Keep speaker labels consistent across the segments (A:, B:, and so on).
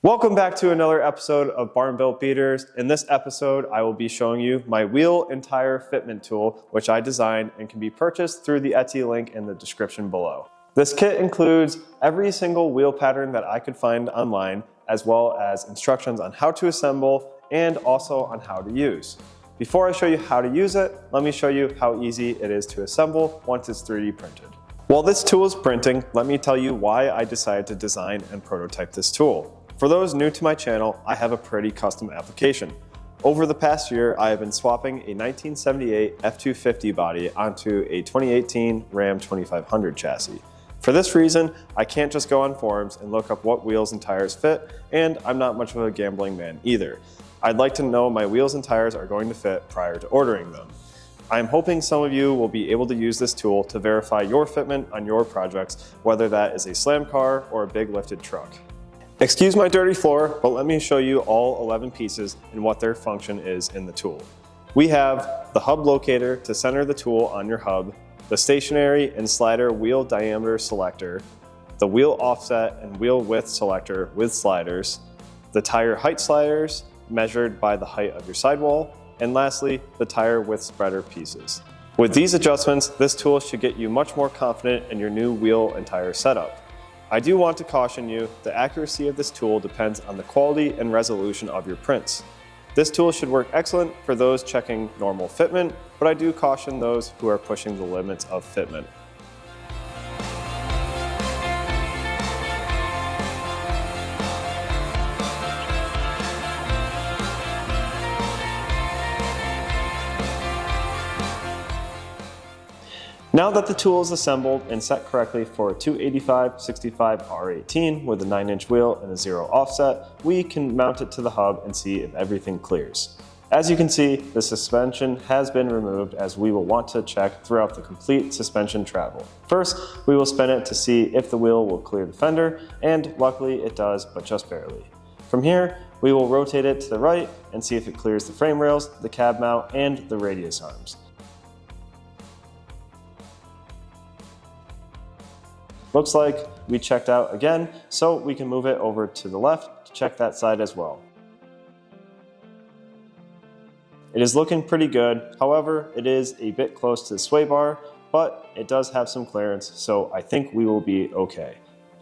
A: Welcome back to another episode of Barn Built Beaters. In this episode, I will be showing you my wheel and tire fitment tool, which I designed and can be purchased through the Etsy link in the description below. This kit includes every single wheel pattern that I could find online, as well as instructions on how to assemble and also on how to use. Before I show you how to use it, let me show you how easy it is to assemble once it's 3D printed. While this tool is printing, let me tell you why I decided to design and prototype this tool. For those new to my channel, I have a pretty custom application. Over the past year, I have been swapping a 1978 F-250 body onto a 2018 Ram 2500 chassis. For this reason, I can't just go on forums and look up what wheels and tires fit, and I'm not much of a gambling man either. I'd like to know my wheels and tires are going to fit prior to ordering them. I'm hoping some of you will be able to use this tool to verify your fitment on your projects, whether that is a slam car or a big lifted truck. Excuse my dirty floor, but let me show you all 11 pieces and what their function is in the tool. We have the hub locator to center the tool on your hub, the stationary and slider wheel diameter selector, the wheel offset and wheel width selector with sliders, the tire height sliders measured by the height of your sidewall, and lastly, the tire width spreader pieces. With these adjustments, this tool should get you much more confident in your new wheel and tire setup. I do want to caution you, the accuracy of this tool depends on the quality and resolution of your prints. This tool should work excellent for those checking normal fitment, but I do caution those who are pushing the limits of fitment. Now that the tool is assembled and set correctly for a 285/65 R18 with a 9-inch wheel and a 0 offset, we can mount it to the hub and see if everything clears. As you can see, the suspension has been removed as we will want to check throughout the complete suspension travel. First, we will spin it to see if the wheel will clear the fender, and luckily it does, but just barely. From here, we will rotate it to the right and see if it clears the frame rails, the cab mount, and the radius arms. Looks like we checked out again, so we can move it over to the left to check that side as well. It is looking pretty good, however, it is a bit close to the sway bar, but it does have some clearance, so I think we will be okay.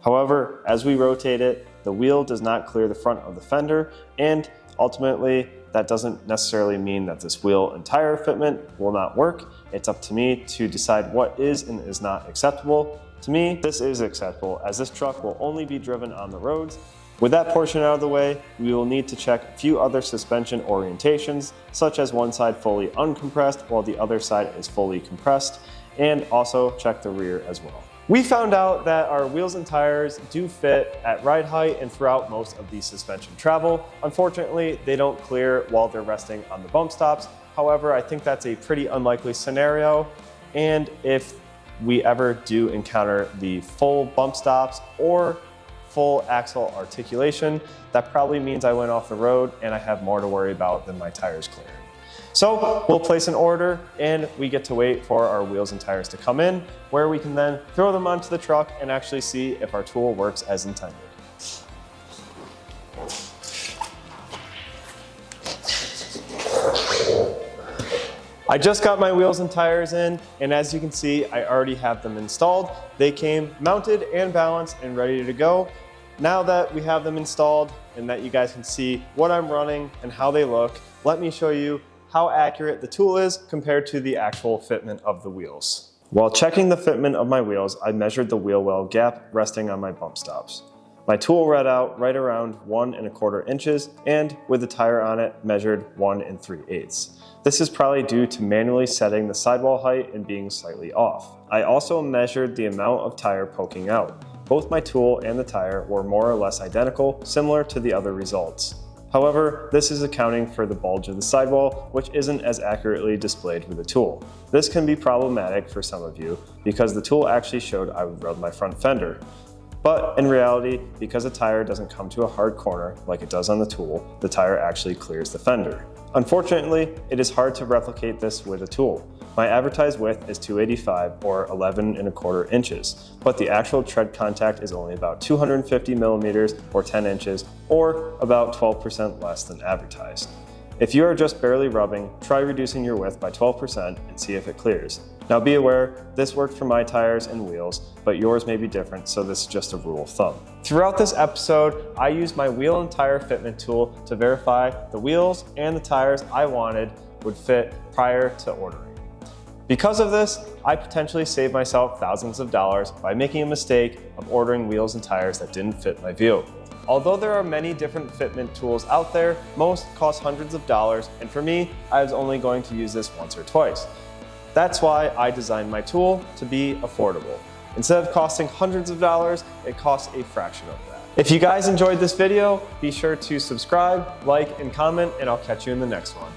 A: However, as we rotate it, the wheel does not clear the front of the fender, and ultimately, that doesn't necessarily mean that this wheel and tire fitment will not work. It's up to me to decide what is and is not acceptable. To me, this is acceptable as this truck will only be driven on the roads. With that portion out of the way, we will need to check a few other suspension orientations, such as one side fully uncompressed while the other side is fully compressed, and also check the rear as well. We found out that our wheels and tires do fit at ride height and throughout most of the suspension travel. Unfortunately, they don't clear while they're resting on the bump stops. However, I think that's a pretty unlikely scenario, and if we ever do encounter the full bump stops or full axle articulation, that probably means I went off the road and I have more to worry about than my tires clearing. So we'll place an order and we get to wait for our wheels and tires to come in, where we can then throw them onto the truck and actually see if our tool works as intended. I just got my wheels and tires in, and as you can see, I already have them installed. They came mounted and balanced and ready to go. Now that we have them installed and that you guys can see what I'm running and how they look, let me show you how accurate the tool is compared to the actual fitment of the wheels. While checking the fitment of my wheels, I measured the wheel well gap resting on my bump stops. My tool read out right around 1 1/4 inches, and with the tire on it, measured 1 3/8. This is probably due to manually setting the sidewall height and being slightly off. I also measured the amount of tire poking out. Both my tool and the tire were more or less identical, similar to the other results. However, this is accounting for the bulge of the sidewall, which isn't as accurately displayed with the tool. This can be problematic for some of you because the tool actually showed I would rub my front fender. But in reality, because a tire doesn't come to a hard corner like it does on the tool, the tire actually clears the fender. Unfortunately, it is hard to replicate this with a tool. My advertised width is 285 or 11¼ inches, but the actual tread contact is only about 250 millimeters or 10 inches, or about 12% less than advertised. If you are just barely rubbing, try reducing your width by 12% and see if it clears. Now be aware, this worked for my tires and wheels, but yours may be different, so this is just a rule of thumb. Throughout this episode, I used my wheel and tire fitment tool to verify the wheels and the tires I wanted would fit prior to ordering. Because of this, I potentially saved myself thousands of dollars by making a mistake of ordering wheels and tires that didn't fit my vehicle. Although there are many different fitment tools out there, most cost hundreds of dollars, and for me, I was only going to use this once or twice. That's why I designed my tool to be affordable. Instead of costing hundreds of dollars, it costs a fraction of that. If you guys enjoyed this video, be sure to subscribe, like, and comment, and I'll catch you in the next one.